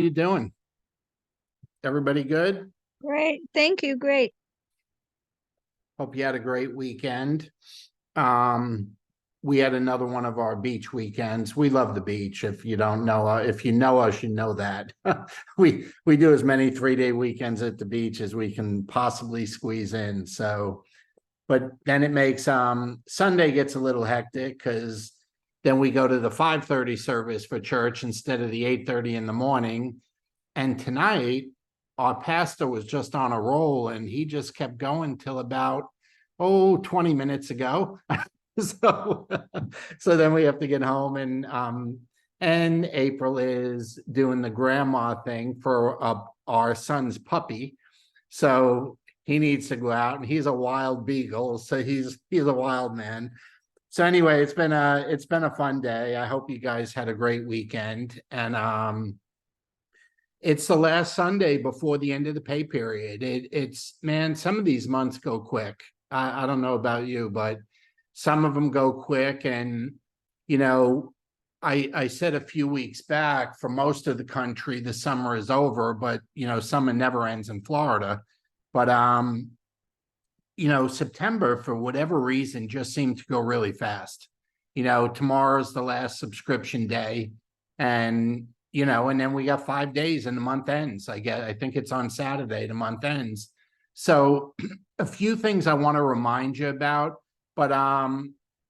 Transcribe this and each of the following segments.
You doing? Everybody good? Great. Thank you. Great. Hope you had a great weekend. Um, we had another one of our beach weekends. We love the beach. If you don't know, if you know us, you know that we do as many 3-day weekends at the beach as we can possibly squeeze in. So, but then it makes Sunday gets a little hectic because then we go to the 5:30 service for church instead of the 8:30 in the morning. And tonight, our pastor was just on a roll and he just kept going till about, 20 minutes ago. So, so then we have to get home and April is doing the grandma thing for our son's puppy. So he needs to go out and he's a wild beagle. So he's a wild man. So anyway, it's been a fun day. I hope you guys had a great weekend. And it's the last Sunday before the end of the pay period. It's man, some of these months go quick. I don't know about you, but some of them go quick. And you know, I said a few weeks back, for most of the country, the summer is over, but summer never ends in Florida. But September, for whatever reason, just seemed to go really fast. Tomorrow's the last subscription day, and and then we got 5 days and the month ends. I think it's on Saturday, the month ends. So a few things I want to remind you about, but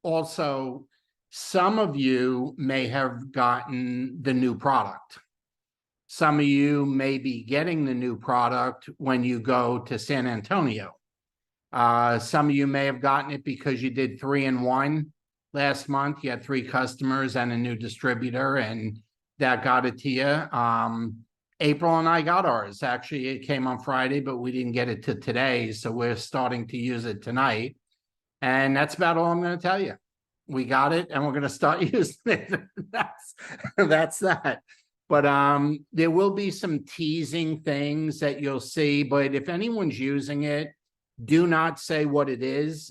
also some of you may have gotten the new product. Some of you may be getting the new product when you go to San Antonio. Some of you may have gotten it because you did 3-in-1 last month. You had 3 customers and a new distributor, and that got it to you. April and I got ours. Actually, it came on Friday, but we didn't get it to today. So we're starting to use it tonight. And that's about all I'm going to tell you. We got it and we're going to start using it. That's that. But there will be some teasing things that you'll see. But if anyone's using it, do not say what it is.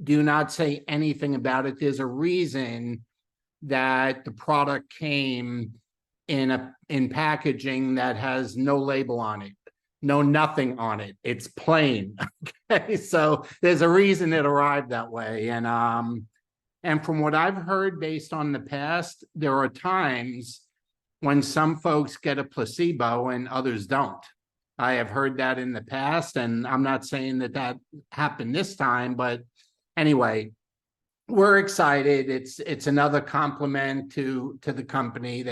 Do not say anything about it. There's a reason that the product came in packaging that has no label on it, nothing on it. It's plain. Okay, so there's a reason it arrived that way. And from what I've heard, based on the past, there are times when some folks get a placebo and others don't. I have heard that in the past, and I'm not saying that happened this time, but anyway, we're excited. It's another compliment to the company.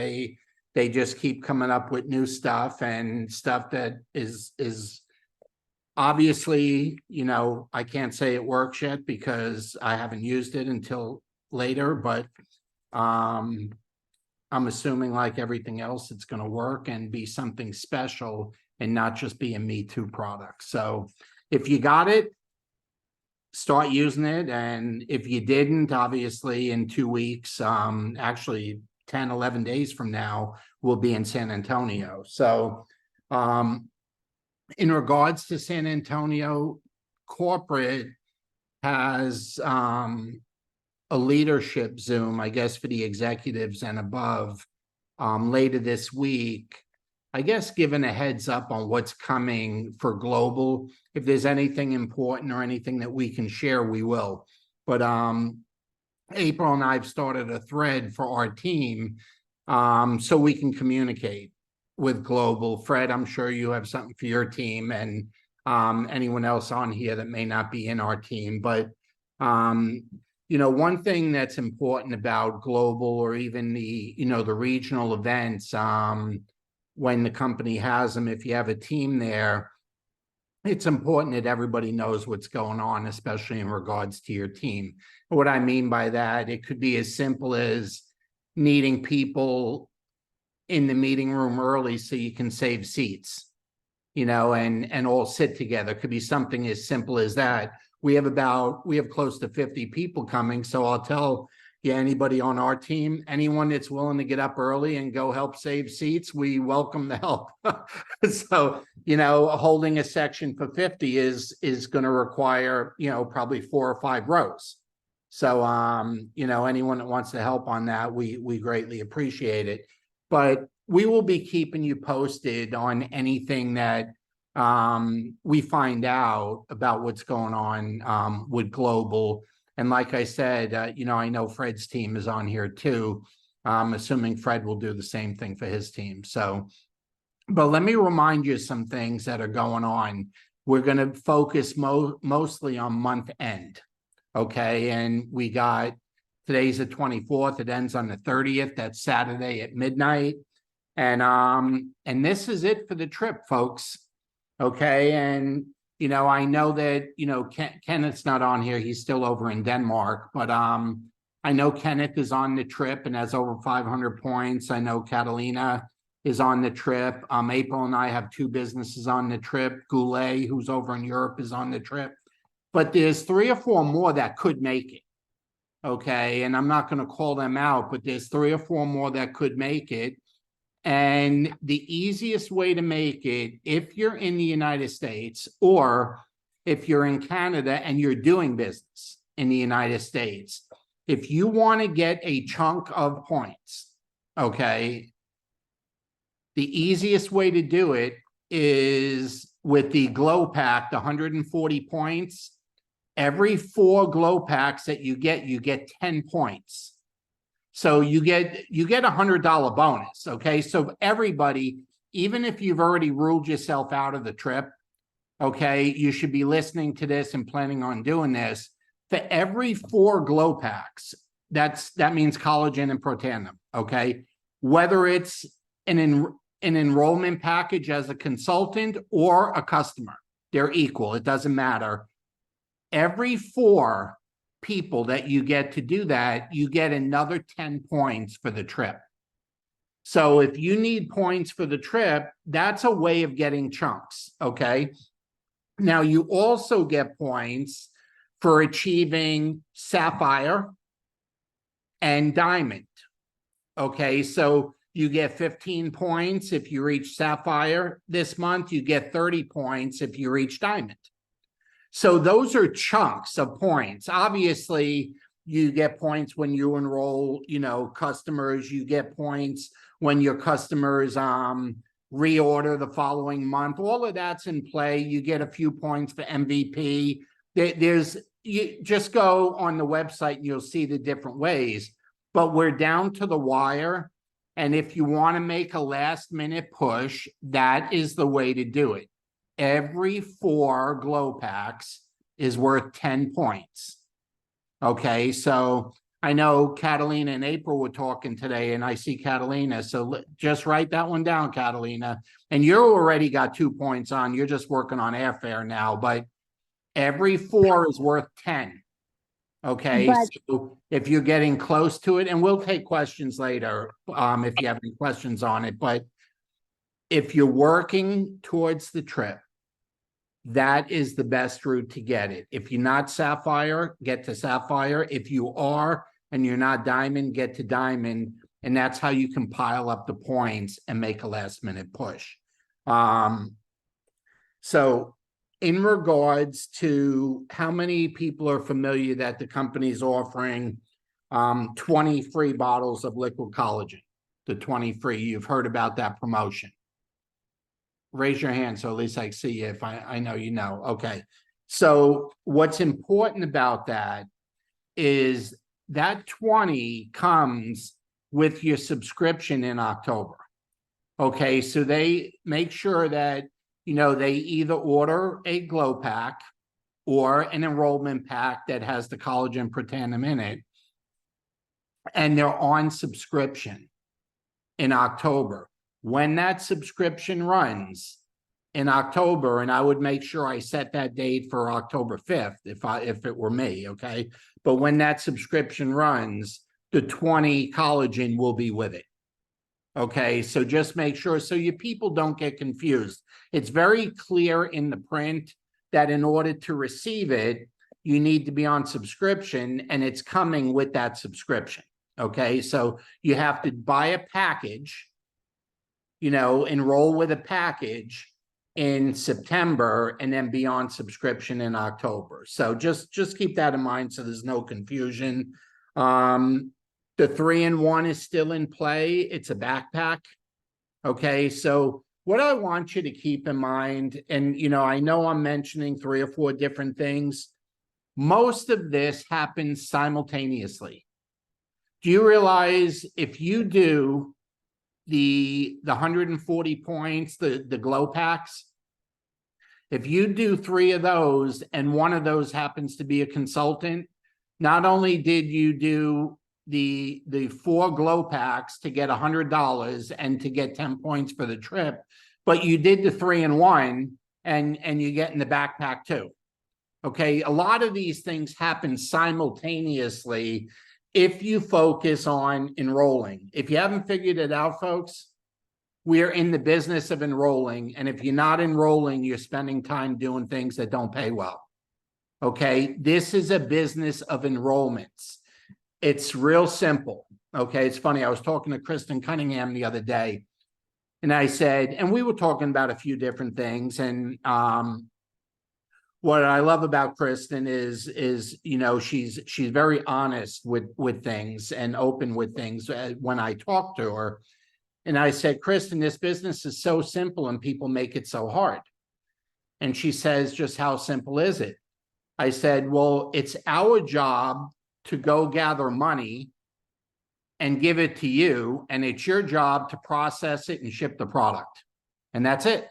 They just keep coming up with new stuff and stuff that is obviously, I can't say it works yet because I haven't used it until later, but I'm assuming, like everything else, it's going to work and be something special and not just be a Me Too product. So if you got it, start using it. And if you didn't, obviously in 2 weeks, actually 10, 11 days from now, we'll be in San Antonio. So in regards to San Antonio, corporate has a leadership Zoom, I guess, for the executives and above later this week. I guess giving a heads up on what's coming for global. If there's anything important or anything that we can share, we will. But April and I have started a thread for our team so we can communicate with global. Fred, I'm sure you have something for your team, and anyone else on here that may not be in our team. But one thing that's important about global, or even the regional events, when the company has them, if you have a team there, it's important that everybody knows what's going on, especially in regards to your team. What I mean by that, it could be as simple as needing people in the meeting room early so you can save seats, and all sit together. It could be something as simple as that. We have close to 50 people coming, so I'll tell you, anybody on our team, anyone that's willing to get up early and go help save seats, we welcome the help. So, holding a section for 50 is going to require, probably 4 or 5 rows. So, anyone that wants to help on that, we greatly appreciate it. But we will be keeping you posted on anything that we find out about what's going on with Global. And like I said, I know Fred's team is on here too. Assuming Fred will do the same thing for his team. So, but let me remind you some things that are going on. We're going to focus mostly on month end. Okay. And we got, today's the 24th. It ends on the 30th. That's Saturday at midnight. And this is it for the trip, folks. Okay. And, I know that, Kenneth's not on here. He's still over in Denmark, but, I know Kenneth is on the trip and has over 500 points. I know Catalina is on the trip. April and I have 2 businesses on the trip. Goulet, who's over in Europe, is on the trip. But there's 3 or 4 more that could make it. Okay. And I'm not going to call them out, but there's 3 or 4 more that could make it. And the easiest way to make it, if you're in the United States or if you're in Canada and you're doing business in the United States, if you want to get a chunk of points, okay, the easiest way to do it is with the Glow Pack, the 140 points. Every 4 Glow Packs that you get 10 points. So you get $100 bonus, okay? So everybody, even if you've already ruled yourself out of the trip, okay, you should be listening to this and planning on doing this. For every 4 Glow Packs, that means collagen and protandim, okay? Whether it's an enrollment package as a consultant or a customer, they're equal. It doesn't matter. Every 4 people that you get to do that, you get another 10 points for the trip. So if you need points for the trip, that's a way of getting chunks, okay? Now you also get points for achieving Sapphire and Diamond, okay? So you get 15 points if you reach Sapphire this month. You get 30 points if you reach Diamond. So those are chunks of points. Obviously, you get points when you enroll, customers. You get points when your customers reorder the following month. All of that's in play. You get a few points for MVP. You just go on the website and you'll see the different ways. But we're down to the wire. And if you want to make a last minute push, that is the way to do it. Every 4 Glow Packs is worth 10 points. Okay, so I know Catalina and April were talking today, and I see Catalina. So just write that one down, Catalina. And you already got 2 points on. You're just working on airfare now, but every 4 is worth 10. Okay, But so if you're getting close to it, and we'll take questions later if you have any questions on it, but if you're working towards the trip, that is the best route to get it. If you're not Sapphire, get to Sapphire. If you are and you're not Diamond, get to Diamond. And that's how you can pile up the points and make a last minute push. So in regards to how many people are familiar that the company's offering 20 free bottles of liquid collagen, the 20 free, you've heard about that promotion. Raise your hand so at least I see you if I know you know. Okay. So what's important about that is that 20 comes with your subscription in October. Okay. So they make sure that, they either order a Glow Pack or an enrollment pack that has the collagen protandim in it, and they're on subscription in October. When that subscription runs in October, and I would make sure I set that date for October 5th if it were me, okay? But when that subscription runs, the 20 collagen will be with it. Okay, so just make sure so your people don't get confused. It's very clear in the print that in order to receive it, you need to be on subscription, and it's coming with that subscription. Okay, so you have to buy a package, enroll with a package in September and then be on subscription in October. So just keep that in mind so there's no confusion. The 3-in-1 is still in play. It's a backpack. Okay, so what I want you to keep in mind, and I know I'm mentioning 3 or 4 different things. Most of this happens simultaneously. Do you realize if you do the 140 points, the glow packs, if you do 3 of those and one of those happens to be a consultant, not only did you do the 4 glow packs to get $100 and to get 10 points for the trip, but you did the 3-in-1 and you get in the backpack too. Okay, a lot of these things happen simultaneously if you focus on enrolling. If you haven't figured it out, folks, we are in the business of enrolling. And if you're not enrolling, you're spending time doing things that don't pay well. Okay, this is a business of enrollments. It's real simple. Okay, it's funny. I was talking to Kristen Cunningham the other day, and I said, and we were talking about a few different things. And what I love about Kristen is she's very honest with things and open with things when I talk to her. And I said, Kristen, this business is so simple and people make it so hard. And she says, just how simple is it? I said, well, it's our job to go gather money and give it to you. And it's your job to process it and ship the product. And that's it.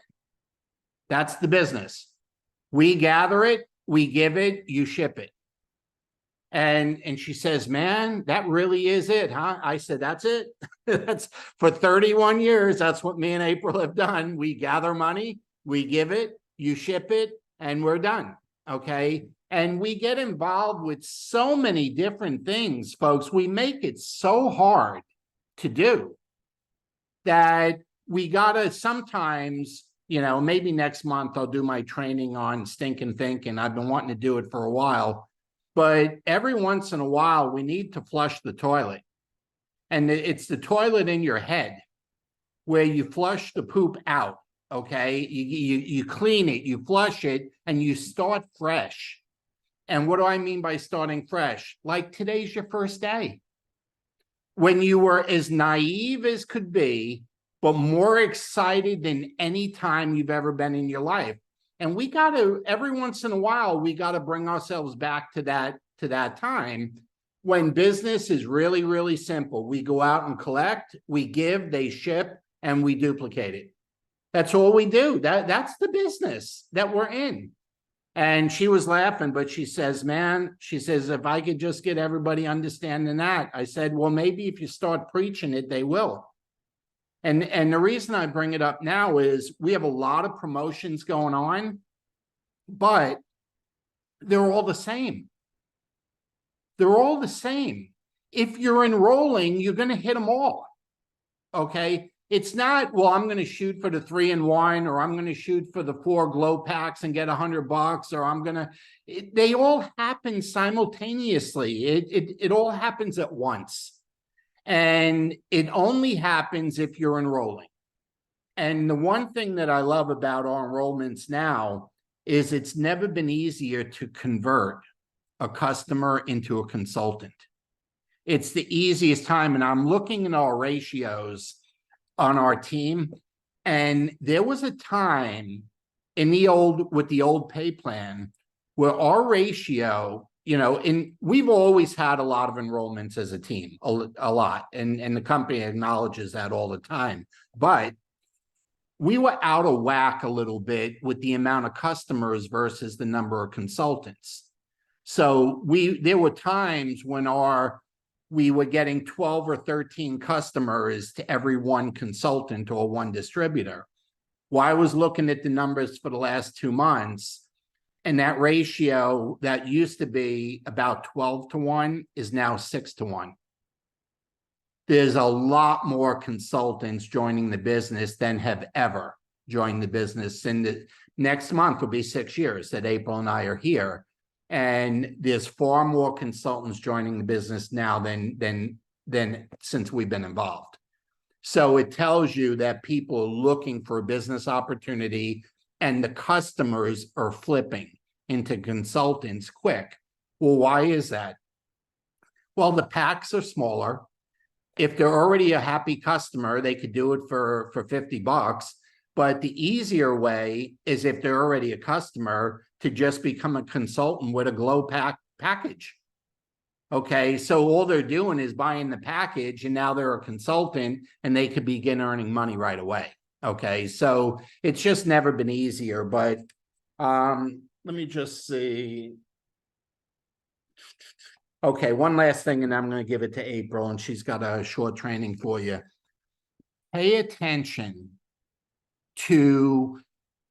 That's the business. We gather it, we give it, you ship it. And she says, man, that really is it, huh? I said, that's it. That's for 31 years. That's what me and April have done. We gather money, we give it, you ship it, and we're done. Okay. And we get involved with so many different things, folks. We make it so hard to do that we gotta sometimes, maybe next month I'll do my training on stinking thinking. I've been wanting to do it for a while. But every once in a while, we need to flush the toilet. And it's the toilet in your head where you flush the poop out, okay? You clean it, you flush it, and you start fresh. And what do I mean by starting fresh? Like today's your first day. When you were as naive as could be, but more excited than any time you've ever been in your life. And we got to, every once in a while, we got to bring ourselves back to that time when business is really, really simple. We go out and collect, we give, they ship, and we duplicate it. That's all we do. That's the business that we're in. And she was laughing, but she says, man, she says, if I could just get everybody understanding that. I said, well, maybe if you start preaching it, they will. And the reason I bring it up now is we have a lot of promotions going on, but they're all the same. They're all the same. If you're enrolling, you're going to hit them all. Okay. It's not, well, I'm going to shoot for the 3-in-1, or I'm going to shoot for the 4 glow packs and get $100, or I'm going to, they all happen simultaneously. It all happens at once. And it only happens if you're enrolling. And the one thing that I love about our enrollments now is it's never been easier to convert a customer into a consultant. It's the easiest time. And I'm looking at our ratios on our team. And there was a time in with the old pay plan where our ratio, and we've always had a lot of enrollments as a team, a lot. And the company acknowledges that all the time. But we were out of whack a little bit with the amount of customers versus the number of consultants. So there were times when we were getting 12 or 13 customers to every 1 consultant or 1 distributor. Well, I was looking at the numbers for the last 2 months, and that ratio that used to be about 12-to-1 is now 6-to-1. There's a lot more consultants joining the business than have ever joined the business. And the next month will be 6 years that April and I are here. And there's far more consultants joining the business now than since we've been involved. So it tells you that people are looking for a business opportunity, and the customers are flipping into consultants quick. Well, why is that? Well, the packs are smaller, if they're already a happy customer, they could do it for $50. But the easier way is if they're already a customer to just become a consultant with a Glow package. Okay, so all they're doing is buying the package and now they're a consultant and they could begin earning money right away. Okay, so it's just never been easier, but let me just see. Okay, one last thing, and I'm going to give it to April, and she's got a short training for you. Pay attention to,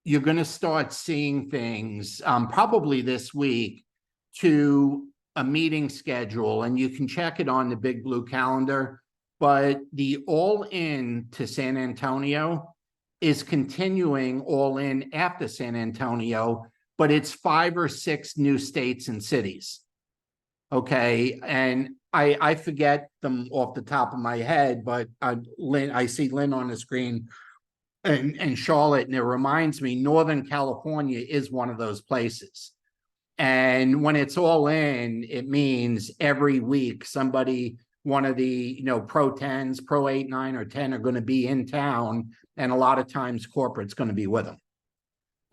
you're going to start seeing things probably this week, to a meeting schedule, and you can check it on the Big Blue calendar, but the All In to San Antonio is continuing all in after San Antonio, but it's 5 or 6 new states and cities. Okay, and I forget them off the top of my head, but Lynn, I see Lynn on the screen and Charlotte, and it reminds me Northern California is one of those places. And when it's all in, it means every week somebody, one of the, Pro 10s, Pro 8, 9, or 10 are going to be in town, and a lot of times corporate's going to be with them.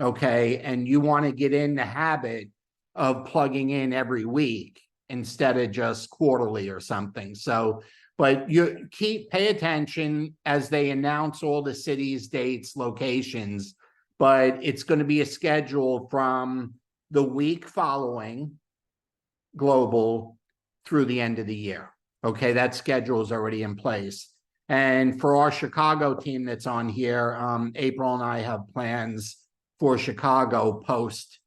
Okay, and you want to get in the habit of plugging in every week instead of just quarterly or something. So, but you pay attention as they announce all the cities, dates, locations, but it's going to be a schedule from the week following Global through the end of the year. Okay, that schedule is already in place. And for our Chicago team that's on here, April and I have plans for Chicago post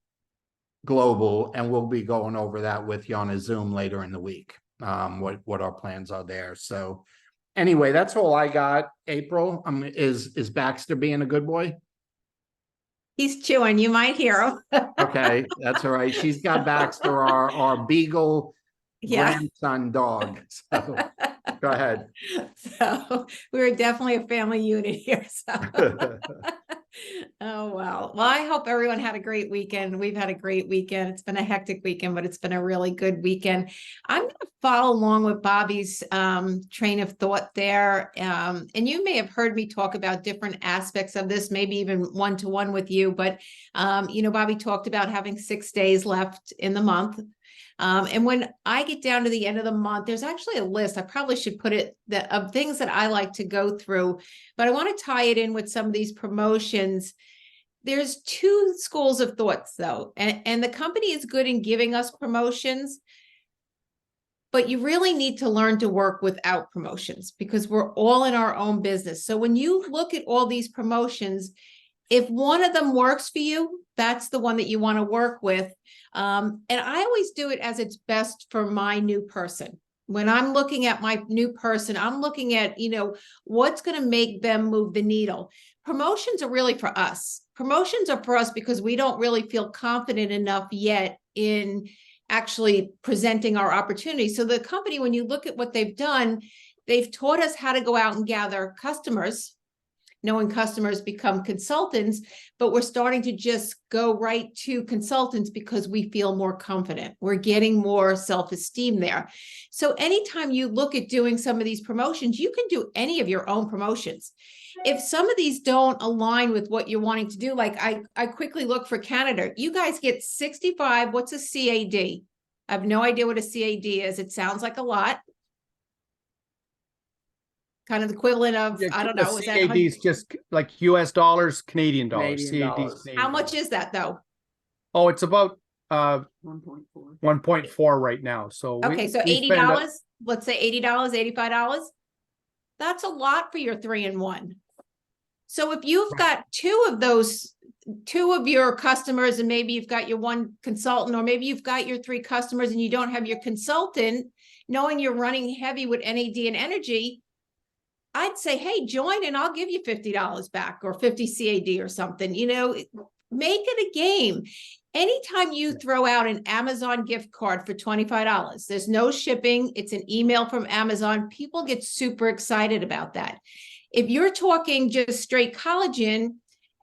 Global, and we'll be going over that with you on a Zoom later in the week, what our plans are there. So anyway, that's all I got. April, is Baxter being a good boy? He's chewing. You might hear him. Okay, that's all right. She's got Baxter, our Beagle grandson dog. So go ahead. So we're definitely a family unit here. So. Oh, wow. Well, I hope everyone had a great weekend. We've had a great weekend. It's been a hectic weekend, but it's been a really good weekend. I'm going to follow along with Bobby's train of thought there. And you may have heard me talk about different aspects of this, maybe even one-to-one with you. But, Bobby talked about having 6 days left in the month. And when I get down to the end of the month, there's actually a list. I probably should put it of things that I like to go through, but I want to tie it in with some of these promotions. There's 2 schools of thoughts though, and the company is good in giving us promotions, but you really need to learn to work without promotions because we're all in our own business. So when you look at all these promotions, if one of them works for you, that's the one that you want to work with. And I always do it as it's best for my new person. When I'm looking at my new person, I'm looking at, what's going to make them move the needle. Promotions are really for us. Promotions are for us because we don't really feel confident enough yet in actually presenting our opportunity. So the company, when you look at what they've done, they've taught us how to go out and gather customers, knowing customers become consultants, but we're starting to just go right to consultants because we feel more confident. We're getting more self-esteem there. So anytime you look at doing some of these promotions, you can do any of your own promotions. If some of these don't align with what you're wanting to do, like I quickly look for Canada, you guys get 65. What's a CAD? I have no idea what a CAD is. It sounds like a lot. Kind of the equivalent of, I don't know. CAD is just like US dollars, Canadian dollars. Canadian CAD. dollars. How much is that though? Oh, it's about 1.4 right now. So okay, so $80. Let's say $80, $85. That's a lot for your 3-in-1. So if you've got 2 of those, 2 of your customers, and maybe you've got your 1 consultant, or maybe you've got your 3 customers and you don't have your consultant, knowing you're running heavy with NAD and energy, I'd say, hey, join and I'll give you $50 back or 50 CAD or something, make it a game. Anytime you throw out an Amazon gift card for $25, there's no shipping. It's an email from Amazon. People get super excited about that. If you're talking just straight collagen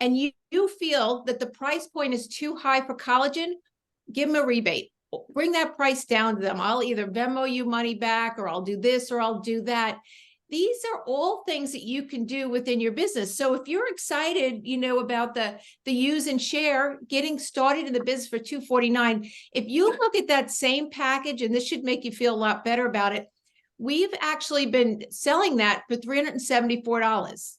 and you feel that the price point is too high for collagen, give them a rebate. Bring that price down to them. I'll either Venmo you money back, or I'll do this or I'll do that. these are all things that you can do within your business. So if you're excited, about the use and share, getting started in the business for $249, if you look at that same package, and this should make you feel a lot better about it, we've actually been selling that for $374.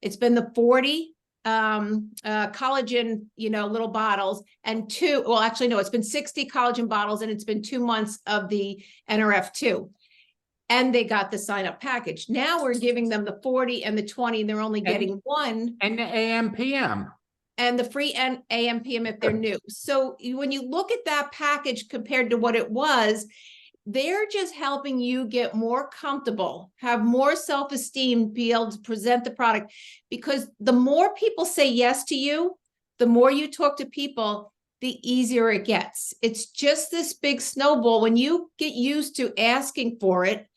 It's been the 40 collagen, little bottles, and it's been 60 collagen bottles, and it's been 2 months of the NRF2. And they got the sign up package. Now we're giving them the 40 and the 20, and they're only getting one. And the AM/PM. And the free AM/PM if they're new. So when you look at that package compared to what it was, they're just helping you get more comfortable, have more self-esteem, be able to present the product. Because the more people say yes to you, the more you talk to people, the easier it gets. It's just this big snowball. When you get used to asking for it,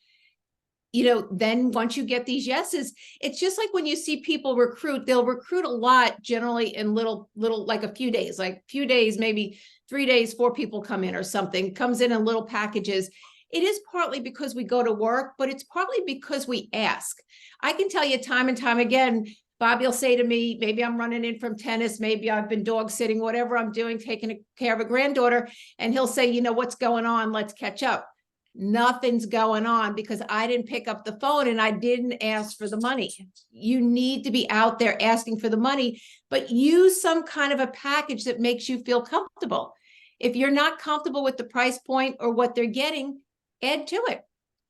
then once you get these yeses, it's just like when you see people recruit, they'll recruit a lot generally in little, like a few days, maybe 3 days, 4 people come in or something, comes in little packages. It is partly because we go to work, but it's partly because we ask. I can tell you time and time again, Bobby will say to me, maybe I'm running in from tennis, maybe I've been dog sitting, whatever I'm doing, taking care of a granddaughter, and he'll say, what's going on? Let's catch up. Nothing's going on because I didn't pick up the phone and I didn't ask for the money. You need to be out there asking for the money, but use some kind of a package that makes you feel comfortable. If you're not comfortable with the price point or what they're getting, add to it.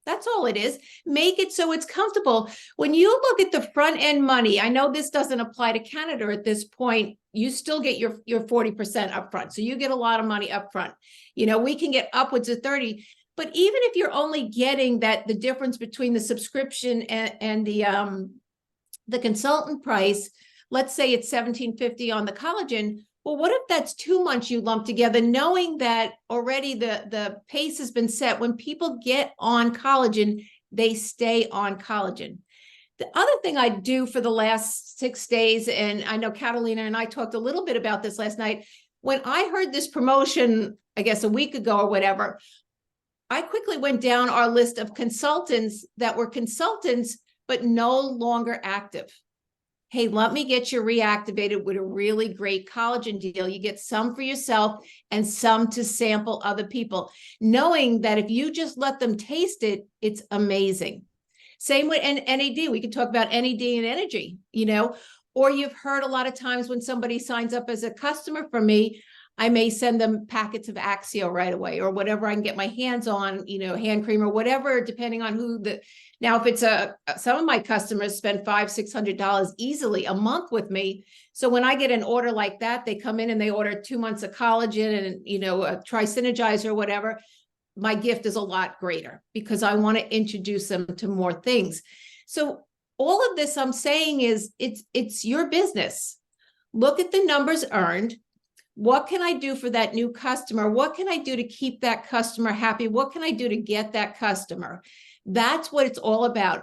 That's all it is. Make it so it's comfortable. When you look at the front end money, I know this doesn't apply to Canada at this point. You still get your 40% upfront. So you get a lot of money upfront. We can get upwards of 30. But even if you're only getting the difference between the subscription and the consultant price, let's say it's $1,750 on the collagen. Well, what if that's 2 months you lump together, knowing that already the pace has been set? When people get on collagen, they stay on collagen. The other thing I do for the last 6 days, and I know Catalina and I talked a little bit about this last night, when I heard this promotion, I guess a week ago or whatever, I quickly went down our list of consultants that were consultants, but no longer active. Hey, let me get you reactivated with a really great collagen deal. You get some for yourself and some to sample other people, knowing that if you just let them taste it, it's amazing. Same with NAD. We could talk about NAD and energy, or you've heard a lot of times when somebody signs up as a customer for me, I may send them packets of Axio right away or whatever I can get my hands on, hand cream or whatever, depending on now, if it's some of my customers spend $500-600 easily a month with me. So when I get an order like that, they come in and they order 2 months of collagen and, a Tri-Synergize or whatever. My gift is a lot greater because I want to introduce them to more things. So all of this I'm saying is it's your business. Look at the numbers earned. What can I do for that new customer? What can I do to keep that customer happy? What can I do to get that customer? That's what it's all about.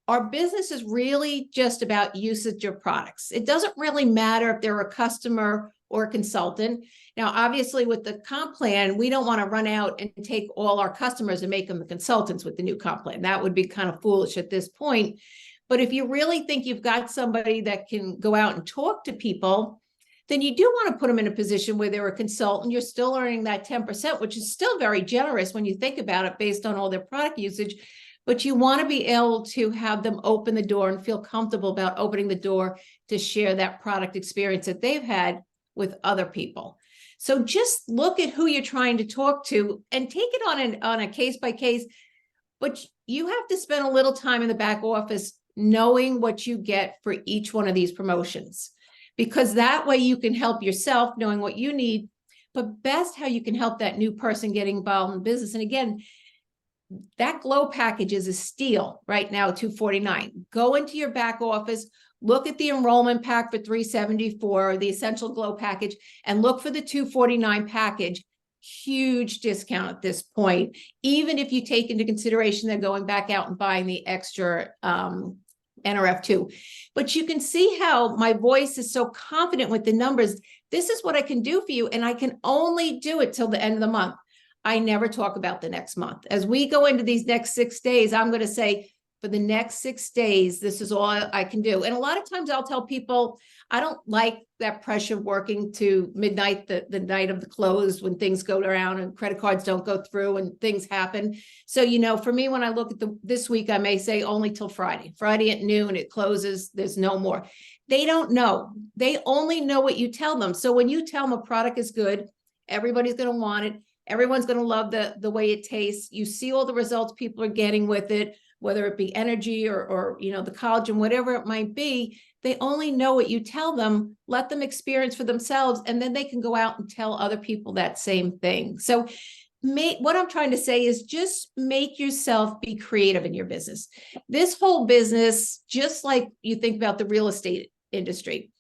Our business is really just about usage of products. It doesn't really matter if they're a customer or a consultant. Now, obviously, with the comp plan, we don't want to run out and take all our customers and make them the consultants with the new comp plan. That would be kind of foolish at this point. But if you really think you've got somebody that can go out and talk to people, then you do want to put them in a position where they're a consultant. You're still earning that 10%, which is still very generous when you think about it based on all their product usage. But you want to be able to have them open the door and feel comfortable about opening the door to share that product experience that they've had with other people. So just look at who you're trying to talk to and take it on a case by case. But you have to spend a little time in the back office knowing what you get for each one of these promotions. Because that way you can help yourself knowing what you need, but best how you can help that new person getting involved in the business. And again, that Glow package is a steal right now, $249. Go into your back office, look at the enrollment pack for $374, the Essential Glow package, and look for the $249 package. Huge discount at this point, even if you take into consideration they're going back out and buying the extra NRF2. But you can see how my voice is so confident with the numbers. This is what I can do for you, and I can only do it till the end of the month. I never talk about the next month. As we go into these next 6 days, I'm going to say, for the next 6 days, this is all I can do. And a lot of times I'll tell people, I don't like that pressure working to midnight, the night of the close, when things go around and credit cards don't go through and things happen. So, for me, when I look at this week, I may say only till Friday at noon, it closes, there's no more. They don't know. They only know what you tell them. So when you tell them a product is good, everybody's going to want it. Everyone's going to love the way it tastes. You see all the results people are getting with it, whether it be energy or the collagen, whatever it might be. They only know what you tell them. Let them experience for themselves, and then they can go out and tell other people that same thing. So what I'm trying to say is just make yourself be creative in your business. This whole business, just like you think about the real estate industry,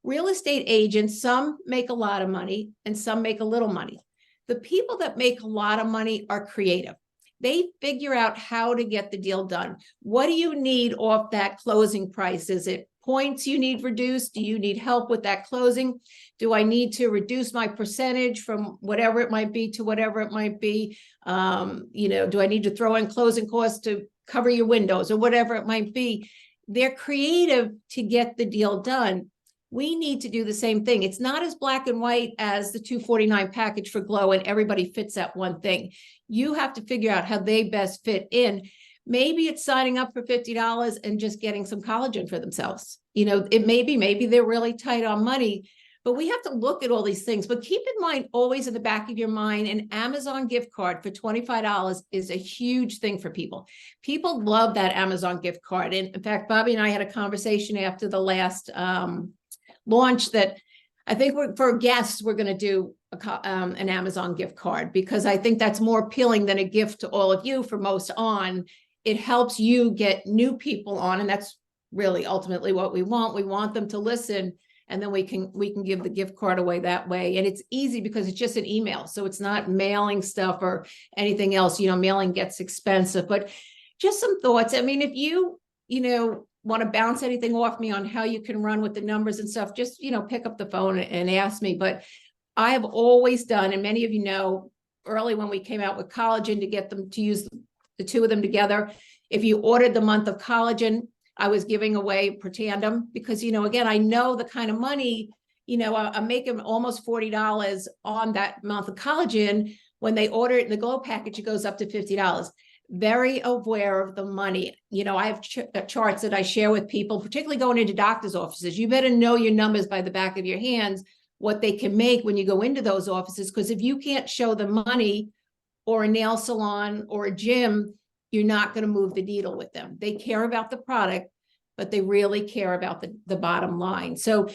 real estate agents, some make a lot of money and some make a little money. The people that make a lot of money are creative. They figure out how to get the deal done. What do you need off that closing price? Is it points you need reduced? Do you need help with that closing? Do I need to reduce my percentage from whatever it might be to whatever it might be? Do I need to throw in closing costs to cover your windows or whatever it might be? They're creative to get the deal done. We need to do the same thing. It's not as black and white as the $249 package for Glow and everybody fits that one thing. You have to figure out how they best fit in. Maybe it's signing up for $50 and just getting some collagen for themselves. Maybe they're really tight on money, but we have to look at all these things. But keep in mind, always in the back of your mind, an Amazon gift card for $25 is a huge thing for people. People love that Amazon gift card. And in fact, Bobby and I had a conversation after the last launch that I think for guests, we're going to do an Amazon gift card, because I think that's more appealing than a gift to all of you for most on. It helps you get new people on, and that's really ultimately what we want. We want them to listen, and then we can give the gift card away that way. And it's easy because it's just an email, so it's not mailing stuff or anything else. Mailing gets expensive, but just some thoughts. I mean, if you want to bounce anything off me on how you can run with the numbers and stuff, just pick up the phone and ask me. But I have always done, and many of you know, early when we came out with collagen, to get them to use the two of them together, if you ordered the month of collagen, I was giving away Protandim, because again, I know the kind of money, I'm making almost $40 on that month of collagen. When they order it in the Glow package, it goes up to $50. Very aware of the money. I have charts that I share with people, particularly going into doctor's offices. You better know your numbers by the back of your hands, what they can make when you go into those offices. Because if you can't show the money, or a nail salon or a gym, you're not going to move the needle with them. They care about the product, but they really care about the bottom line. So,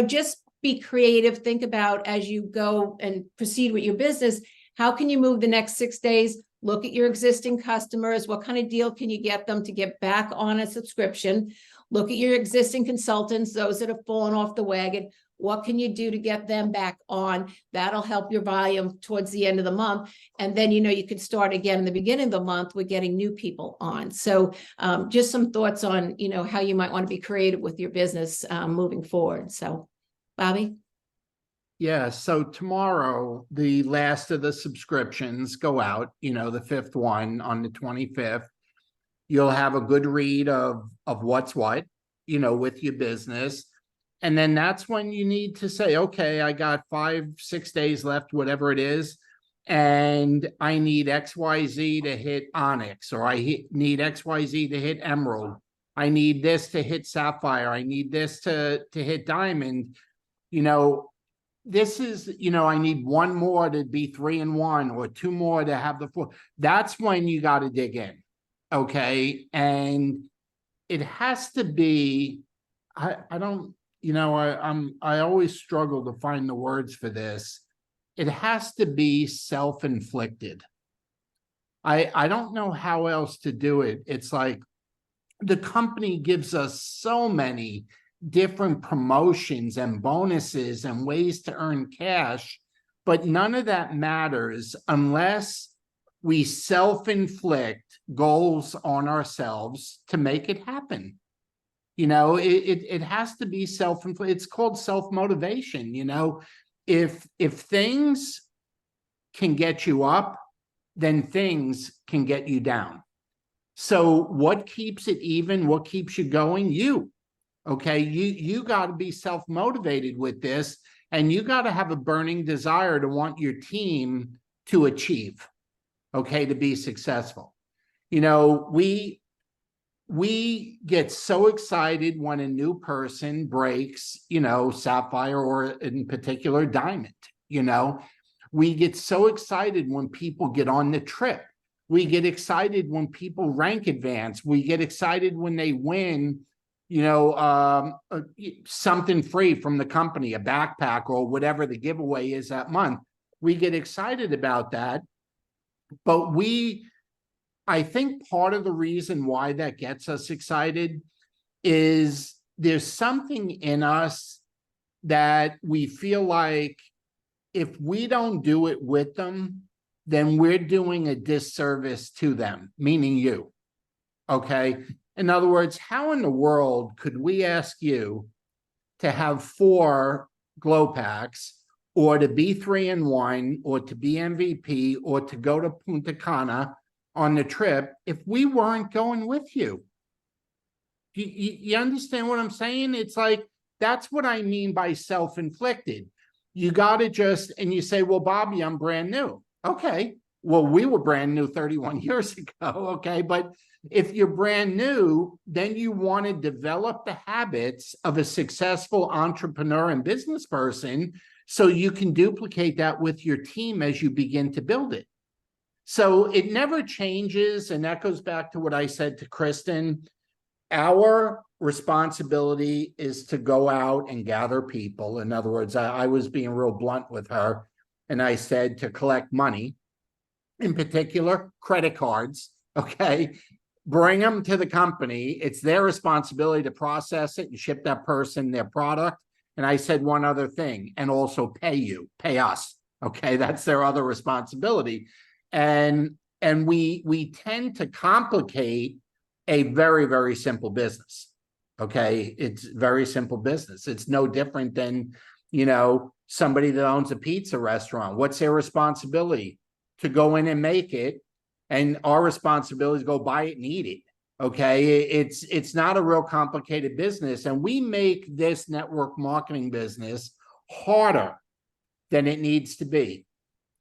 just be creative. Think about, as you go and proceed with your business, how can you move the next 6 days? Look at your existing customers. What kind of deal can you get them to get back on a subscription? Look at your existing consultants, those that have fallen off the wagon. What can you do to get them back on? That'll help your volume towards the end of the month. And then, you can start again in the beginning of the month with getting new people on. So just some thoughts on, how you might want to be creative with your business moving forward. So, Bobby? Yeah, so tomorrow, the last of the subscriptions go out, the fifth one on the 25th. You'll have a good read of what's what, with your business. And then that's when you need to say, okay, I got 5-6 days left, whatever it is, and I need XYZ to hit Onyx, or I need XYZ to hit Emerald. I need this to hit Sapphire. I need this to hit Diamond. This is, I need one more to be 3 and 1, or 2 more to have the 4. That's when you got to dig in. Okay. And it has to be, I always struggle to find the words for this. It has to be self-inflicted. I don't know how else to do it. It's like the company gives us so many different promotions and bonuses and ways to earn cash, but none of that matters unless we self-inflict goals on ourselves to make it happen. It has to be self-inflicted. It's called self-motivation. If things can get you up, then things can get you down. So what keeps it even? What keeps you going? You. Okay, you got to be self-motivated with this, and you got to have a burning desire to want your team to achieve, okay, to be successful. You know, we get so excited when a new person breaks, you know, Sapphire or in particular Diamond, you know. We get so excited when people get on the trip. We get excited when people rank advance. We get excited when they win, you know, something free from the company, a backpack or whatever the giveaway is that month. We get excited about that. But I think part of the reason why that gets us excited is there's something in us that we feel like if we don't do it with them, then we're doing a disservice to them, meaning you. Okay. In other words, how in the world could we ask you to have 4 glow packs or to be 3-in-1 or to be MVP or to go to Punta Cana on the trip if we weren't going with you? You understand what I'm saying? It's like, that's what I mean by self-inflicted. You got to just, and you say, well, Bobby, I'm brand new. Okay. Well, we were brand new 31 years ago. Okay. But if you're brand new, then you want to develop the habits of a successful entrepreneur and business person so you can duplicate that with your team as you begin to build it. So it never changes. And that goes back to what I said to Kristen. Our responsibility is to go out and gather people. In other words, I was being real blunt with her, and I said to collect money, in particular, credit cards, okay? Bring them to the company. It's their responsibility to process it and ship that person their product. And I said one other thing, and also pay us, okay? That's their other responsibility. And we tend to complicate a very, very simple business. Okay. It's very simple business. It's no different than, you know, somebody that owns a pizza restaurant. What's their responsibility? To go in and make it. And our responsibility is go buy it and eat it. Okay. It's not a real complicated business. And we make this network marketing business harder than it needs to be.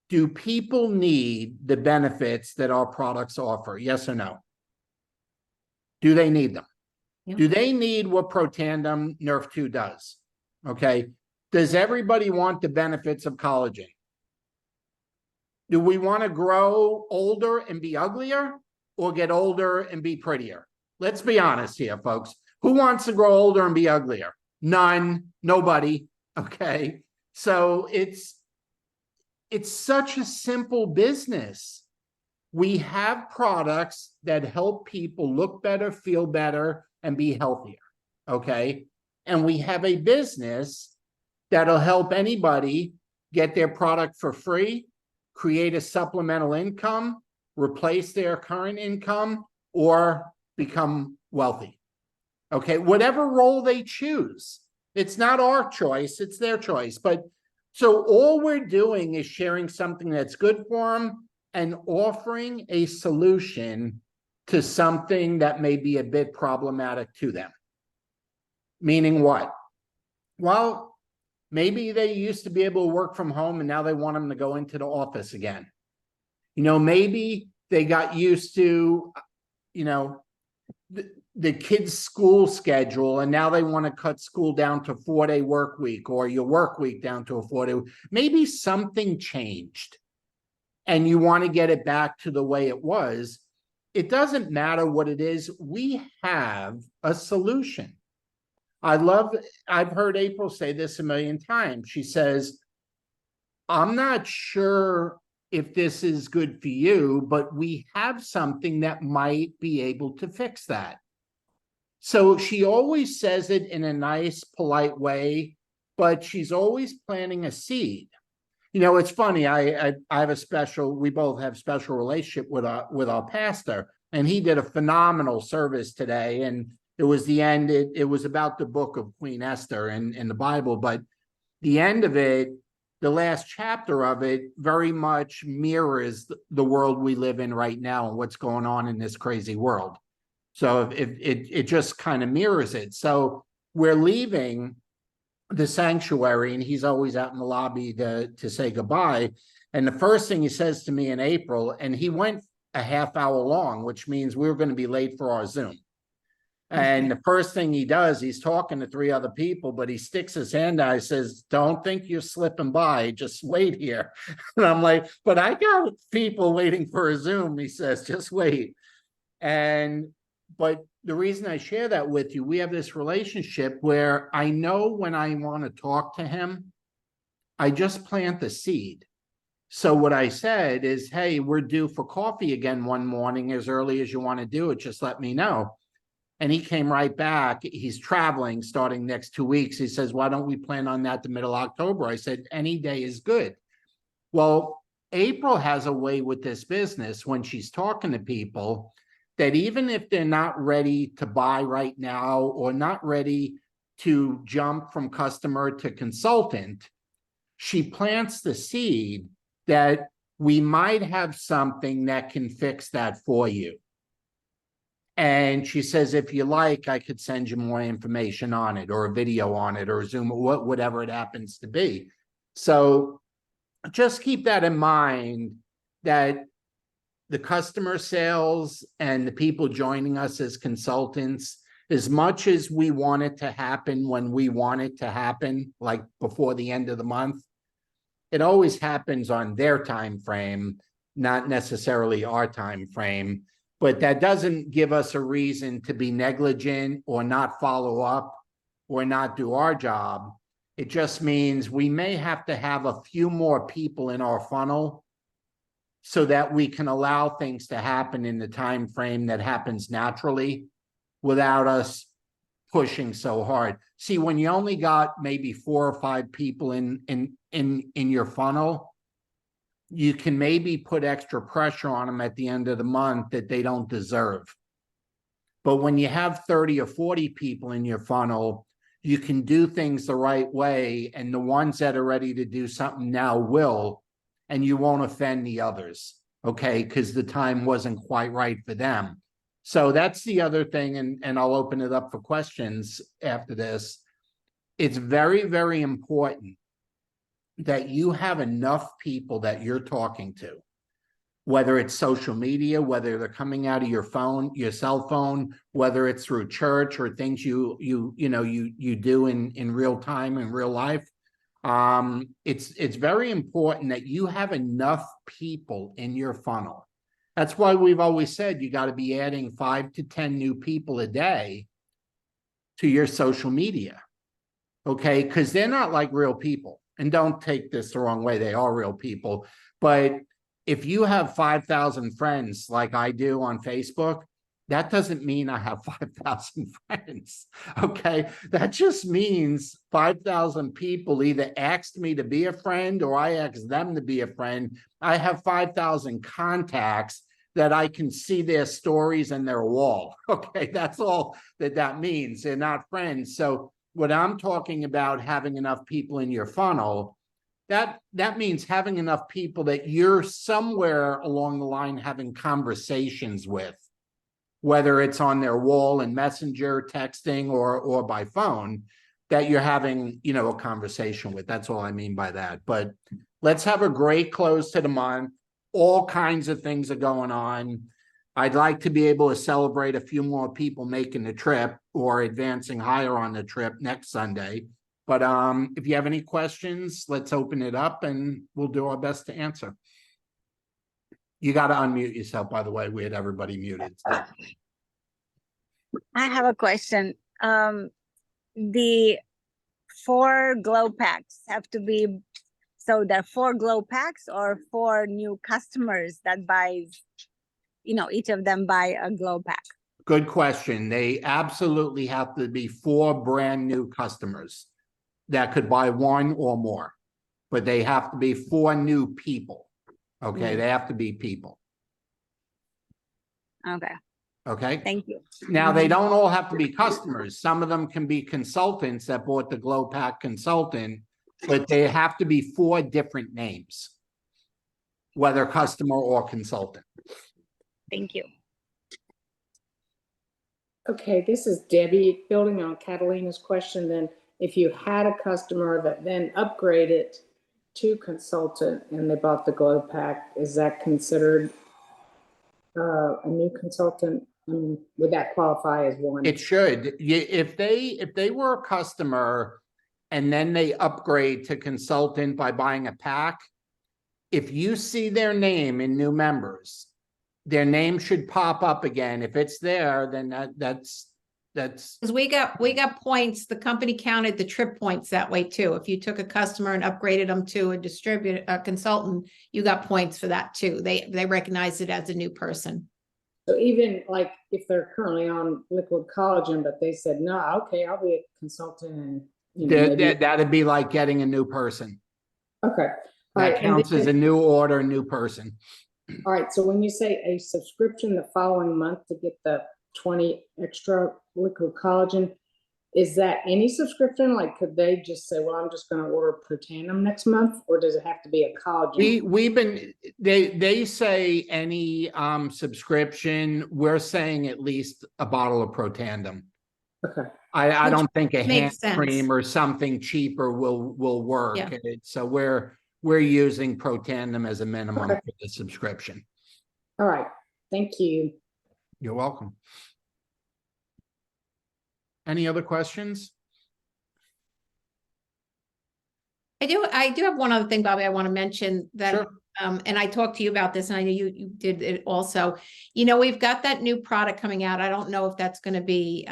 Do people need the benefits that our products offer? Yes or no? Do they need them? Yeah. Do they need what Protandim Nerf 2 does? Okay. Does everybody want the benefits of collagen? Do we want to grow older and be uglier or get older and be prettier? Let's be honest here, folks. Who wants to grow older and be uglier? None. Nobody. Okay. So it's such a simple business. We have products that help people look better, feel better, and be healthier, okay? And we have a business that'll help anybody get their product for free, create a supplemental income, replace their current income, or become wealthy, okay? Whatever role they choose. It's not our choice, it's their choice. But so all we're doing is sharing something that's good for them and offering a solution to something that may be a bit problematic to them. Meaning what? Well, maybe they used to be able to work from home and now they want them to go into the office again. You know, maybe they got used to, you know, the kids' school schedule and now they want to cut school down to 4-day work week or your work week down to a 4-day. Maybe something changed and you want to get it back to the way it was. It doesn't matter what it is. We have a solution. I've heard April say this a million times. She says, I'm not sure if this is good for you, but we have something that might be able to fix that. So she always says it in a nice, polite way, but she's always planting a seed. You know, it's funny. I have a special. We both have special relationship with our pastor, and he did a phenomenal service today. And it was the end. It was about the book of Queen Esther in the Bible, but the end of it, the last chapter of it very much mirrors the world we live in right now and what's going on in this crazy world. So it just kind of mirrors it. So we're leaving the sanctuary, and he's always out in the lobby to say goodbye. And the first thing he says to me in April, and he went a half hour long, which means we were going to be late for our Zoom. And the first thing he does, he's talking to 3 other people, but he sticks his hand out. He says, "Don't think you're slipping by. Just wait here." And I'm like, "But I got people waiting for a Zoom." He says, "Just wait." But the reason I share that with you, we have this relationship where I know when I want to talk to him, I just plant the seed. So what I said is, "Hey, we're due for coffee again one morning as early as you want to do it. Just let me know." And he came right back. He's traveling starting next 2 weeks. He says, "Why don't we plan on that the middle of October?" I said, "Any day is good." Well, April has a way with this business when she's talking to people that even if they're not ready to buy right now or not ready to jump from customer to consultant, she plants the seed that we might have something that can fix that for you. And she says, "If you like, I could send you more information on it or a video on it or Zoom, or whatever it happens to be." So just keep that in mind, that the customer sales and the people joining us as consultants, as much as we want it to happen when we want it to happen, like before the end of the month, it always happens on their time frame, not necessarily our time frame. But that doesn't give us a reason to be negligent or not follow up or not do our job. It just means we may have to have a few more people in our funnel so that we can allow things to happen in the time frame that happens naturally without us pushing so hard. See, when you only got maybe 4 or 5 people in your funnel, you can maybe put extra pressure on them at the end of the month that they don't deserve. But when you have 30 or 40 people in your funnel, you can do things the right way, and the ones that are ready to do something now will, and you won't offend the others, okay? Because the time wasn't quite right for them. So that's the other thing, and I'll open it up for questions after this. It's very, very important that you have enough people that you're talking to, whether it's social media, whether they're coming out of your phone, your cell phone, whether it's through church or things you do in real time, in real life. It's very important that you have enough people in your funnel. That's why we've always said you got to be adding 5 to 10 new people a day to your social media, okay? Because they're not like real people. And don't take this the wrong way, they are real people. But if you have 5,000 friends like I do on Facebook, that doesn't mean I have 5,000 friends, okay? That just means 5,000 people either asked me to be a friend or I asked them to be a friend. I have 5,000 contacts that I can see their stories and their wall, okay? That's all that means. They're not friends. So what I'm talking about, having enough people in your funnel, that means having enough people that you're somewhere along the line having conversations with, whether it's on their wall in Messenger, texting, or by phone, that you're having, a conversation with. That's all I mean by that. But let's have a great close to the month. All kinds of things are going on. I'd like to be able to celebrate a few more people making the trip or advancing higher on the trip next Sunday. But if you have any questions, let's open it up and we'll do our best to answer. You got to unmute yourself, by the way. We had everybody muted. So. I have a question. The 4 glow packs have to be, so there are 4 glow packs or 4 new customers that buys, each of them buy a glow pack? Good question. They absolutely have to be 4 brand new customers that could buy 1 or more, but they have to be 4 new people. Okay. They have to be people. Okay. Okay. Thank you. Now, they don't all have to be customers. Some of them can be consultants that bought the Glow Pack consultant but they have to be 4 different names, whether customer or consultant. Thank you. Okay, this is Debbie, building on Catalina's question then. If you had a customer that then upgraded to consultant and they bought the Glow Pack, is that considered a new consultant? Would that qualify as one? It should. If they were a customer and then they upgrade to consultant by buying a pack, if you see their name in new members, their name should pop up again. If it's there, then that's Because we got points, the company counted the trip points that way too. If you took a customer and upgraded them to a consultant, you got points for that too. They recognize it as a new person. So even like if they're currently on liquid collagen, but they said, no, okay, I'll be a consultant and, maybe. that'd be like getting a new person. Okay. All right, That and counts then- as a new order, new person. All right, so when you say a subscription the following month to get the 20 extra liquid collagen, is that any subscription? Like, could they just say, well, I'm just going to order Protandim next month, or does it have to be a collagen? They say any subscription, we're saying at least a bottle of Protandim. Okay. I Which don't think a hand makes sense. cream or something cheaper will work. Yeah. So we're using Protandim as a minimum Okay. for the subscription. All right. Thank you. You're welcome. Any other questions? I do have one other thing, Bobby, I want to mention that, Sure. and I talked to you about this, and I know you did it also. We've got that new product coming out. I don't know if that's going to be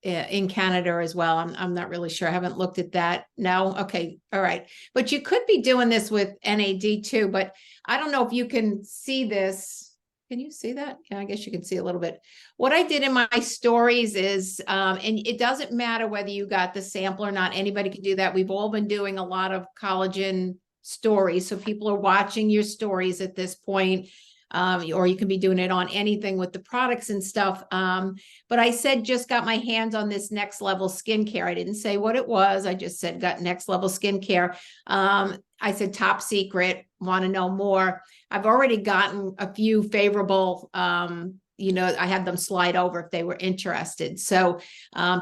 in Canada as well. I'm not really sure. I haven't looked at that. No. Okay. All right. But you could be doing this with NAD too, but I don't know if you can see this. Can you see that? Yeah, I guess you can see a little bit. What I did in my stories is, and it doesn't matter whether you got the sample or not, anybody can do that. We've all been doing a lot of collagen stories. So people are watching your stories at this point. Or you can be doing it on anything with the products and stuff. But I said, just got my hands on this next level skincare. I didn't say what it was. I just said, got next level skincare. I said, top secret, want to know more. I've already gotten a few favorable, I had them slide over if they were interested. So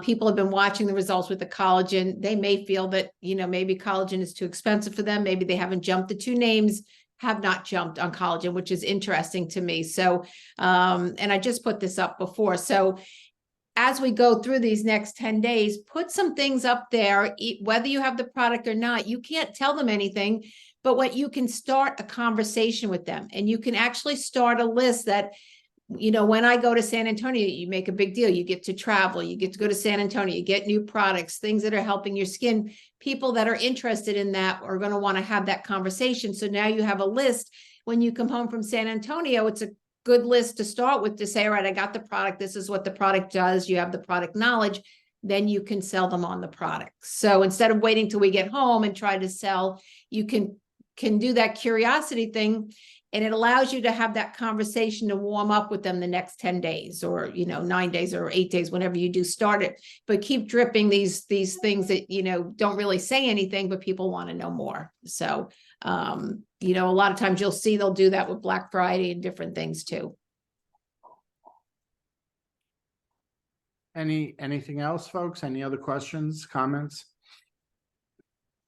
people have been watching the results with the collagen. They may feel that, maybe collagen is too expensive for them. Maybe they haven't jumped. The 2 names have not jumped on collagen, which is interesting to me. So, and I just put this up before. So as we go through these next 10 days, put some things up there, whether you have the product or not. You can't tell them anything, but what you can start a conversation with them, and you can actually start a list that, when I go to San Antonio, you make a big deal. You get to travel, you get to go to San Antonio, you get new products, things that are helping your skin. People that are interested in that are going to want to have that conversation. So now you have a list. When you come home from San Antonio, it's a good list to start with to say, all right, I got the product. This is what the product does. You have the product knowledge. Then you can sell them on the product. So instead of waiting till we get home and try to sell, you can do that curiosity thing. And it allows you to have that conversation to warm up with them the next 10 days or, 9 days or 8 days, whenever you do start it. But keep dripping these things that, don't really say anything, but people want to know more. So, a lot of times you'll see they'll do that with Black Friday and different things too. Anything else, folks? Any other questions, comments?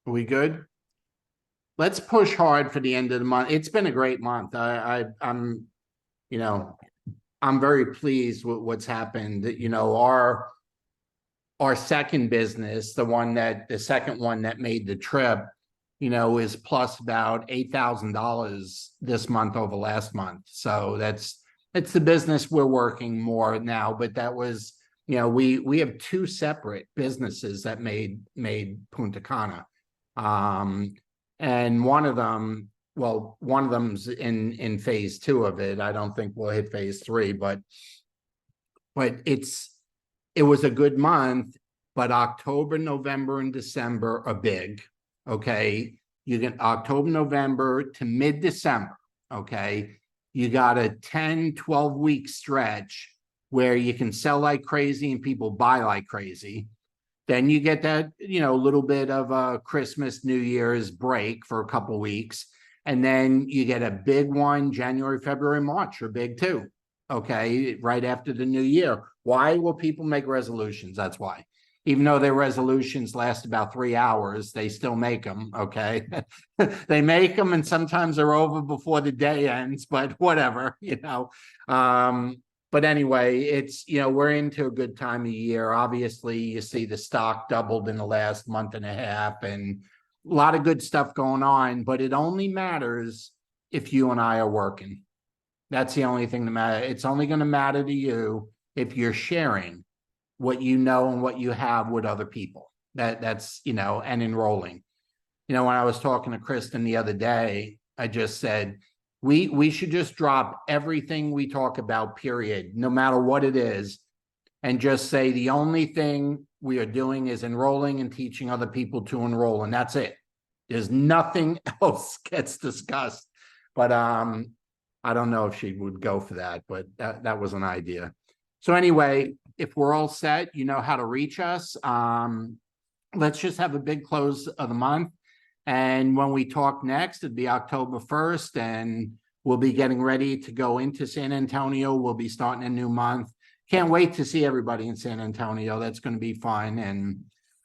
Are we good? Let's push hard for the end of the month. It's been a great month. I'm very pleased with what's happened. Our second business, the second one that made the trip, is plus about $8,000 this month over last month. So it's the business we're working more now, but that was, we have 2 separate businesses that made Punta Cana. And one of them's in phase 2 of it. I don't think we'll hit phase 3, but it was a good month, but October, November, and December are big. Okay. You get October, November to mid-December. Okay. You got a 10, 12-week stretch where you can sell like crazy and people buy like crazy. Then you get that, little bit of a Christmas, New Year's break for a couple weeks. And then you get a big one, January, February, March are big too. Okay, right after the new year. Why will people make resolutions? That's why. Even though their resolutions last about 3 hours, they still make them, okay? They make them and sometimes they're over before the day ends, but whatever, But anyway, it's, we're into a good time of year. Obviously, you see the stock doubled in the last month and a half and a lot of good stuff going on, but it only matters if you and I are working. That's the only thing that matters. It's only going to matter to you if you're sharing what you know and what you have with other people. That's, and enrolling. When I was talking to Kristen the other day, I just said, we should just drop everything we talk about, period, no matter what it is, and just say the only thing we are doing is enrolling and teaching other people to enroll, and that's it. There's nothing else gets discussed. But I don't know if she would go for that, but that was an idea. So anyway, if we're all set, you know how to reach us. Let's just have a big close of the month. And when we talk next, it'd be October 1st, and we'll be getting ready to go into San Antonio. We'll be starting a new month. Can't wait to see everybody in San Antonio. That's going to be fun. And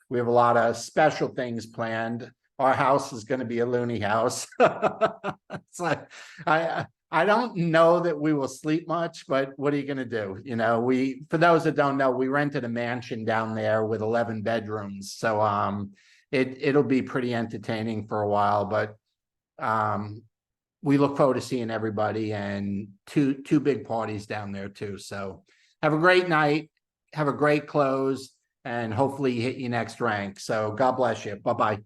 we have a lot of special things planned. Our house is going to be a loony house. It's like, I don't know that we will sleep much, but what are you going to do? For those that don't know, we rented a mansion down there with 11 bedrooms. So it'll be pretty entertaining for a while, but we look forward to seeing everybody, and two big parties down there too. So have a great night, have a great close, and hopefully you hit your next rank. So God bless you. Bye-bye.